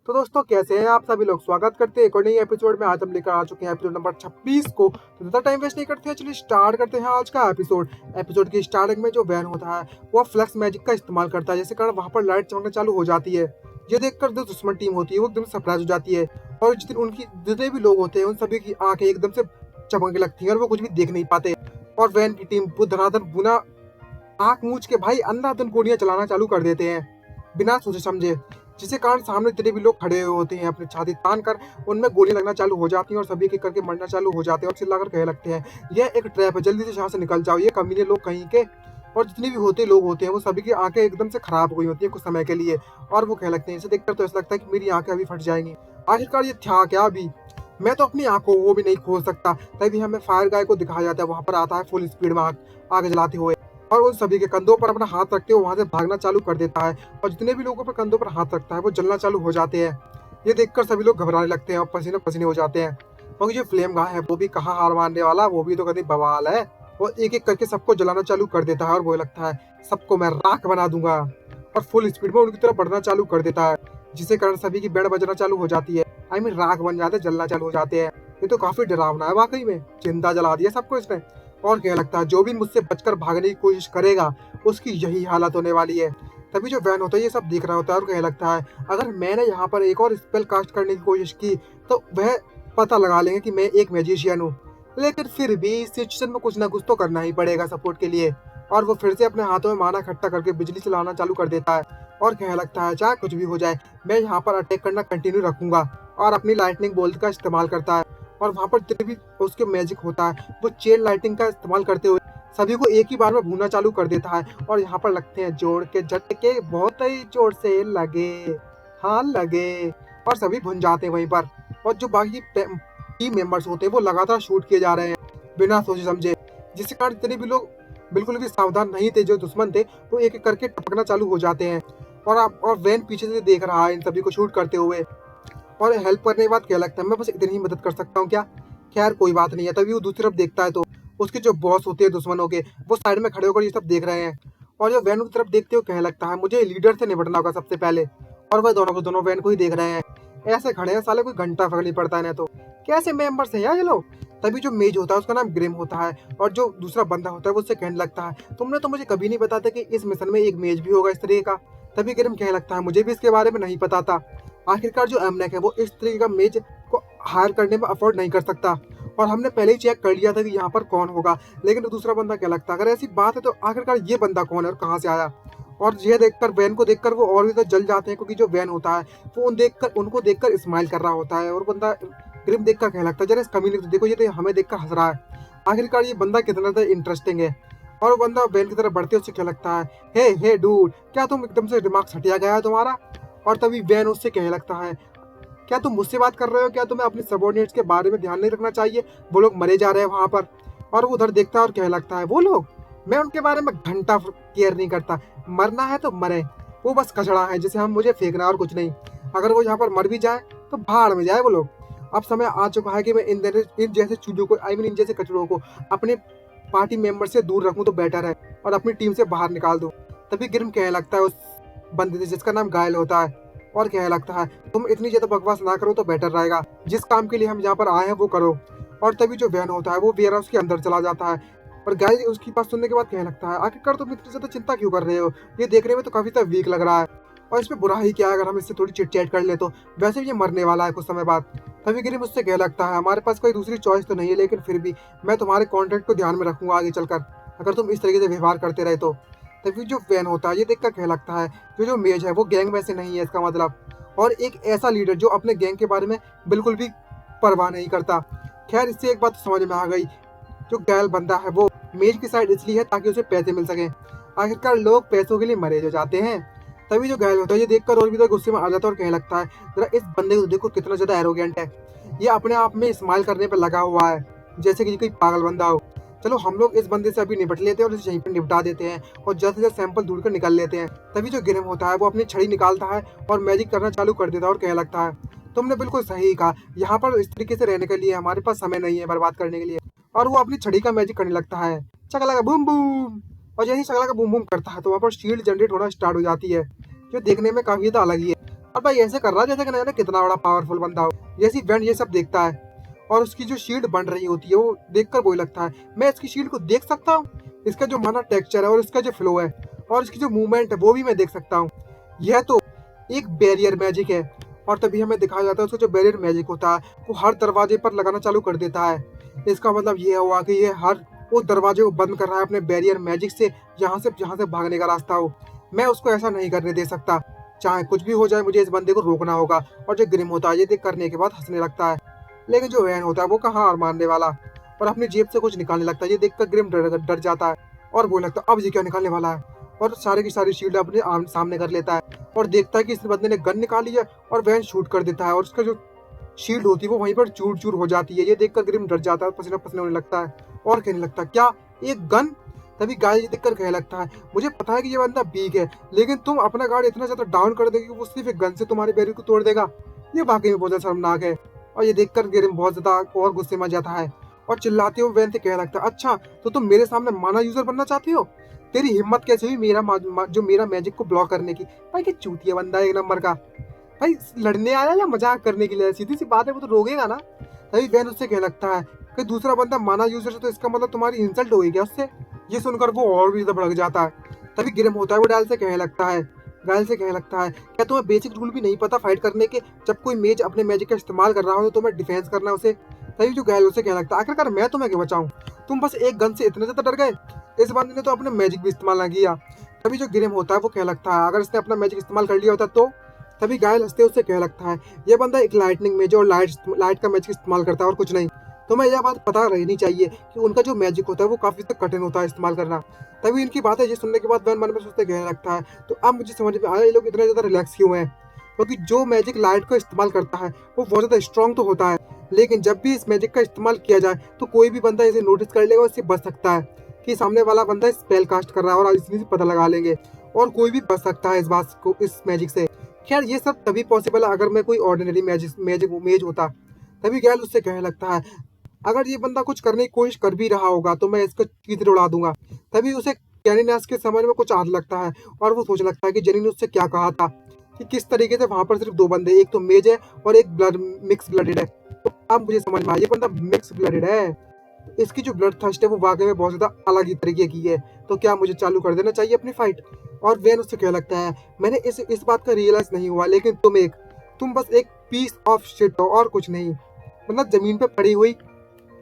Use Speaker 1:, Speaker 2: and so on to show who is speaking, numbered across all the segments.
Speaker 1: तो दोस्तों कैसे हैं आप सभी लोग। स्वागत करते हैं एक और नई एपिसोड में। आज हम लेकर आ चुके हैं एपिसोड नंबर 26 को। तो ज़्यादा टाइम वेस्ट नहीं करते हैं, चलिए स्टार्ट करते हैं आज का एपिसोड। एपिसोड की स्टार्टिंग में जो वैन होता है वो फ्लक्स मैजिक का इस्तेमाल करता है, जिसके कारण वहाँ पर लाइट चमकना चालू हो जाती है। ये देखकर जो दुश्मन टीम होती है वो एकदम सरप्राइज हो जाती है और जितने भी लोग होते हैं उन सभी की आंखें एकदम से चमकने लगती हैं और वो कुछ भी देख नहीं पाते। और वैन की टीम वो धनाधन बुना आंख मूंछ के भाई अंधाधुंध गोलियां चलाना चालू कर देते हैं बिना सोचे समझे, जिसके कारण सामने जितने भी लोग खड़े हुए होते हैं अपनी छाती तान कर उनमें गोलियां लगना चालू हो जाती हैं और सभी के करके मरना चालू हो जाते हैं और चिल्लाकर कहने लगते हैं यह एक ट्रैप है, जल्दी से यहाँ से निकल जाओ, ये कमीने लोग कहीं के। और जितने भी लोग होते हैं वो सभी की आंखें एकदम से खराब हो गई होती है कुछ समय के लिए और वो कहने लगते हैं, इसे देखकर तो ऐसा लगता है कि मेरी आंखें अभी फट जाएंगी। आखिरकार ये था क्या अभी, मैं तो अपनी आंखों वो भी नहीं खोल सकता। तभी हमें फायर गाय को दिखाया जाता है, वहां पर आता है फुल स्पीड में आग जलाते हुए और उन सभी के कंधों पर अपना हाथ रखते हुए वहां से भागना चालू कर देता है और जितने भी लोगों पर कंधों पर हाथ रखता है वो जलना चालू हो जाते हैं। ये देखकर सभी लोग घबराने लगते हैं और पसीने पसीने हो जाते हैं। और जो फ्लेम गाय है वो भी कहाँ हार मानने वाला, वो भी तो कभी बवाल है। वो एक एक करके सबको जलाना चालू कर देता है और वो लगता है सबको मैं राख बना दूंगा और फुल स्पीड में उनकी तरफ बढ़ना चालू कर देता है, जिसके कारण सभी की बैंड बजना चालू हो जाती है। आई मीन राख बन जाते, जलना चालू हो जाते हैं। ये तो काफी डरावना है वाकई में, चिंता जला दिया सबको इसने। और क्या लगता है जो भी मुझसे बचकर भागने की कोशिश करेगा उसकी यही हालत होने वाली है। तभी जो वैन होता है ये सब देख रहा होता है और कहने लगता है अगर मैंने यहाँ पर एक और स्पेल कास्ट करने की कोशिश की तो वह पता लगा लेंगे कि मैं एक मैजिशियन हूँ, लेकिन फिर भी इस सिचुएशन में कुछ ना कुछ तो करना ही पड़ेगा सपोर्ट के लिए। और वो फिर से अपने हाथों में माना इकट्ठा करके बिजली चलाना चालू कर देता है और कहने लगता है चाहे कुछ भी हो जाए मैं यहाँ पर अटैक करना कंटिन्यू रखूंगा। और अपनी लाइटनिंग बोल्ट का इस्तेमाल करता है और वहाँ पर जितने भी उसके मैजिक होता है वो चेन लाइटिंग का इस्तेमाल करते हुए सभी को एक ही बार में भूनना चालू कर देता है। और यहाँ पर लगते हैं जोड़ के झटके बहुत ही जोर से लगे, हाँ लगे, और सभी भुन जाते हैं वहीं पर। और जो बाकी टीम मेंबर्स होते हैं वो लगातार शूट किए जा रहे हैं बिना सोचे समझे, जिसके कारण जितने भी लोग बिल्कुल भी सावधान नहीं थे, जो दुश्मन थे, वो एक एक करके टपकना चालू हो जाते हैं। और वैन पीछे से देख रहा है इन सभी को शूट करते हुए और हेल्प करने के बाद क्या लगता है मैं बस इतनी ही मदद कर सकता हूँ क्या, खैर कोई बात नहीं है। तभी वो दूसरी तरफ देखता है तो उसके जो बॉस होते हैं दुश्मनों के वो साइड में खड़े होकर ये सब देख रहे हैं और जो वैन की तरफ देखते हुए कहने लगता है मुझे लीडर से निपटना होगा सबसे पहले। और वह दोनों को दोनों वैन को ही देख रहे हैं, ऐसे खड़े हैं साले कोई घंटा फर्क नहीं पड़ता है ना, तो कैसे मेंबर्स हैं यार ये लोग। तभी जो मेज होता है उसका नाम ग्रिम होता है और जो दूसरा बंदा होता है वो उससे कहने लगता है तुमने तो मुझे कभी नहीं बताया कि इस मिशन में एक मेज भी होगा इस तरीके का। तभी ग्रिम कहने लगता है मुझे भी इसके बारे में नहीं पता था। आखिरकार जो एमनेक है वो इस तरीके का मेज को हायर करने में अफोर्ड नहीं कर सकता और हमने पहले ही चेक कर लिया था कि यहाँ पर कौन होगा। लेकिन तो दूसरा बंदा क्या लगता है अगर ऐसी बात है तो आखिरकार ये बंदा कौन है और कहाँ से आया। और ये देखकर वैन को देखकर वो और भी तो जल जाते हैं क्योंकि जो वैन होता है वो उनको देखकर स्माइल कर रहा होता है और बंदा ग्रिम देखकर कहने लगता है जरा इस कमीने को देखो, ये तो हमें देखकर हंस रहा है, आखिरकार ये बंदा कितना ज़्यादा इंटरेस्टिंग है। और वो बंदा वैन की तरफ बढ़ते उससे क्या लगता है हे डूड, क्या तुम एकदम से दिमाग सटिया गया है तुम्हारा। और तभी वैन उससे कहने लगता है क्या तुम मुझसे बात कर रहे हो, क्या तुम्हें अपने सबॉर्डिनेट्स के बारे में ध्यान नहीं रखना चाहिए, वो लोग मरे जा रहे हैं वहां पर। और वो उधर देखता है और कहने लगता है वो लोग, मैं उनके बारे में घंटा केयर नहीं करता, मरना है तो मरे, वो बस कचड़ा है जिसे हम मुझे फेंकना और कुछ नहीं, अगर वो यहाँ पर मर भी जाए तो भाड़ में जाए वो लोग। अब समय आ चुका है कि मैं इन जैसे चूजों को इन जैसे कचड़ों को अपने पार्टी मेंबर से दूर रखूं तो बेटर है और अपनी टीम से बाहर निकाल दूं। तभी ग्रिम कहने लगता है उस बंदे से जिसका नाम घायल होता है और कहने लगता है तुम इतनी ज्यादा बकवास ना करो तो बेटर रहेगा, जिस काम के लिए हम यहाँ पर आए हैं वो करो। और तभी जो वैन होता है वो वेयर हाउस के अंदर चला जाता है और गाइस उसकी बात सुनने के बाद कहने लगता है आखिरकार तुम इतनी ज्यादा चिंता क्यों कर रहे हो, ये देखने में तो काफी ज्यादा वीक लग रहा है और इसमें बुरा ही क्या है अगर हम इससे थोड़ी चिट चैट कर ले, तो वैसे भी ये मरने वाला है कुछ समय बाद। तभी गिरी मुझसे कह लगता है हमारे पास कोई दूसरी चॉइस तो नहीं है, लेकिन फिर भी मैं तुम्हारे कॉन्ट्रैक्ट को ध्यान में रखूंगा आगे चलकर अगर तुम इस तरीके से व्यवहार करते रहे तो। तभी जो वैन होता है ये देखकर कह लगता है जो मेज है वो गैंग में से नहीं है इसका मतलब, और एक ऐसा लीडर जो अपने गैंग के बारे में बिल्कुल भी परवाह नहीं करता। खैर इससे एक बात समझ में आ गई, जो घायल बंदा है वो मेज की साइड इसलिए है ताकि उसे पैसे मिल सके, आखिरकार लोग पैसों के लिए मरे जो जाते हैं। तभी जो घायल होता है ये देखकर और भी तो गुस्से में आ जाता है और कहने लगता है जरा इस बंदे को देखो कितना ज्यादा एरोगेंट है, ये अपने आप में स्माइल करने पर लगा हुआ है जैसे कि कोई पागल बंदा हो। चलो हम लोग इस बंदे से अभी निपट लेते हैं और इसे यहीं पर निपटा देते हैं और जल्द से जल्द सैंपल ढूंढ कर निकाल लेते हैं। तभी जो गिरम होता है वो अपनी छड़ी निकालता है और मैजिक करना चालू कर देता है और कहने लगता है तुमने बिल्कुल सही कहा, यहाँ पर इस तरीके से रहने के लिए हमारे पास समय नहीं है बर्बाद करने के लिए। और वो अपनी छड़ी का मैजिक करने लगता है, चकला बूम बूम, और यही चकला का बूम बूम करता है तो वहाँ पर शील्ड जनरेट होना स्टार्ट हो जाती है जो देखने में काफी ज्यादा अलग ही है। और भाई ऐसे कर रहा है जैसे कि ना कितना बड़ा पावरफुल बंदा हो। जैसी वैन ये सब देखता है और उसकी जो शील्ड बन रही होती है वो देखकर वही लगता है मैं इसकी शील्ड को देख सकता हूँ। इसका जो माना टेक्सचर है और इसका जो फ्लो है और इसकी जो मूवमेंट है वो भी मैं देख सकता हूँ। यह तो एक बैरियर मैजिक है। और तभी हमें दिखाया जाता है उसका जो बैरियर मैजिक होता है वो हर दरवाजे पर लगाना चालू कर देता है। इसका मतलब ये हुआ कि ये हर उस दरवाजे को बंद कर रहा है अपने बैरियर मैजिक से, जहाँ से भागने का रास्ता हो। मैं उसको ऐसा नहीं करने दे सकता, चाहे कुछ भी हो जाए मुझे इस बंदे को रोकना होगा। और जो ग्रिम होता है ये देख करने के बाद हंसने लगता है, लेकिन जो वैन होता है वो कहाँ हार मानने वाला और अपनी जेब से कुछ निकालने लगता है। ये देखकर ग्रिम डर जाता है और वो लगता है अब ये क्या निकालने वाला है, और सारे की सारी शील्ड अपने सामने कर लेता है और देखता है कि इस बंदे ने गन निकाली है और वैन शूट कर देता है और उसका जो शील्ड होती है वो वहीं पर चूर चूर हो जाती है। ये देखकर ग्रिम डर जाता है, पसीना पसीना होने लगता है और कहने लगता है क्या एक गन। तभी गाय ये देखकर कहने लगता है मुझे पता है कि ये बंदा वीक है, लेकिन तुम अपना गार्ड इतना ज्यादा डाउन कर देगी वो सिर्फ एक गन से तुम्हारे बैरियर को तोड़ देगा। ये वाकई में बहुत ज्यादा शर्मनाक है। और ये देखकर ग्रिम बहुत ज्यादा और गुस्से में आ जाता है और चिल्लाते हुए वैन से कहने लगता है अच्छा तो तुम मेरे सामने माना यूजर बनना चाहती हो, तेरी हिम्मत कैसे हुई जो मेरा मैजिक को ब्लॉक करने की। भाई कि चूतिया बंदा है एक नंबर का। भाई लड़ने आया या मजाक करने के लिए, सीधी सी बात है वो तो रोकेगा ना। तभी वैन उससे कहने लगता है कि दूसरा बंदा माना यूजर है तो इसका मतलब तुम्हारी इंसल्ट होगी क्या उससे। ये सुनकर वो और भी ज्यादा भड़क जाता है। तभी गिरम होता है वो गायल से कहने लगता है क्या तुम्हें बेसिक रूल भी नहीं पता फाइट करने के, जब कोई मेज अपने मैजिक का इस्तेमाल कर रहा हो तो तुम्हें डिफेंस करना उसे। तभी जो गायल उसे कहने लगता है आखिरकार मैं तुम्हें क्यों बचाऊं, तुम बस एक गन से इतने ज्यादा डर गए, इस बंदे ने तो अपने मैजिक भी इस्तेमाल ना किया। तभी जो गिरम होता है वो कहने लगता है अगर इसने अपना मैजिक इस्तेमाल कर लिया होता तो। तभी गायल हंसते उससे कहने लगता है ये बंदा एक लाइटनिंग मेज और लाइट का मैजिक इस्तेमाल करता है और कुछ नहीं। तुम्हें यह बात पता रहनी चाहिए कि उनका जो मैजिक होता है वो काफी तक कठिन होता है इस्तेमाल करना। तभी इनकी बातें ये सुनने के बाद वैन मन में सोचते कहने लगता है तो अब मुझे समझ में आया ये लोग इतना ज्यादा रिलैक्स क्यों है, क्योंकि जो मैजिक लाइट को इस्तेमाल करता है वो बहुत ज्यादा स्ट्रॉन्ग तो होता है, लेकिन जब भी इस मैजिक का इस्तेमाल किया जाए तो कोई भी बंदा इसे नोटिस कर लेगा और इससे बच सकता है कि सामने वाला बंदा स्पेल कास्ट कर रहा है और इसमें से पता लगा लेंगे और कोई भी बच सकता है इस मैजिक से। खैर ये सब तभी पॉसिबल है अगर मैं कोई ऑर्डिनरी मेज होता। तभी गैल उससे कहने लगता है अगर ये बंदा कुछ करने की कोशिश कर भी रहा होगा तो मैं इसको चीथड़े उड़ा दूंगा। तभी उसे कैनिनास के समझ में कुछ आने लगता है और वो सोचने लगता है कि जेनी ने उससे क्या कहा था कि किस तरीके से वहां पर सिर्फ दो बंदे, एक तो मेज है और एक ब्लड मिक्स ब्लडेड है। तो अब मुझे समझ में आया ये बंदा मिक्स ब्लडेड है, इसकी जो ब्लड थर्स्ट है वो वाकई में बहुत ज्यादा अलग ही तरीके की है। तो क्या मुझे चालू कर देना चाहिए अपनी फाइट। और वैन उससे क्या लगता है मैंने इस बात का रियलाइज नहीं हुआ, लेकिन तुम बस एक पीस ऑफ शिट हो और कुछ नहीं, मतलब जमीन पे पड़ी हुई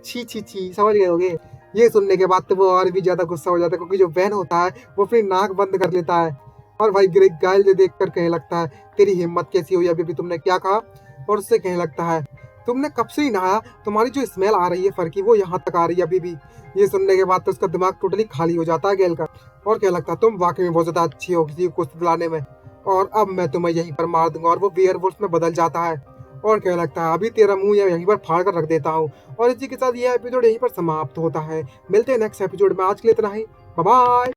Speaker 1: छी छी छी, समझ गए होगे। ये सुनने के बाद तो वो और भी ज्यादा गुस्सा हो जाता है क्योंकि जो वैन होता है वो अपनी नाक बंद कर लेता है और भाई ग्रेग गायल जो देख कर कहने लगता है तेरी हिम्मत कैसी हुई, अभी भी तुमने क्या कहा। और उससे कहने लगता है तुमने कब से ही नहाया, तुम्हारी जो स्मेल आ रही है फर की वो यहाँ तक आ रही है अभी भी। ये सुनने के बाद तो उसका दिमाग टोटली खाली हो जाता है गैल का और कहने लगता है तुम वाकई में बहुत ज्यादा अच्छी हो किसी को दिलाने में, और अब मैं तुम्हें यहीं पर मार दूंगा। और वो वेयरवुल्फ में बदल जाता है और कहने लगता है अभी तेरा मुंह यहीं पर फाड़ कर रख देता हूँ। और इसी के साथ यह एपिसोड यहीं पर समाप्त होता है। मिलते हैं नेक्स्ट एपिसोड में, आज के लिए इतना ही, बाय बाय।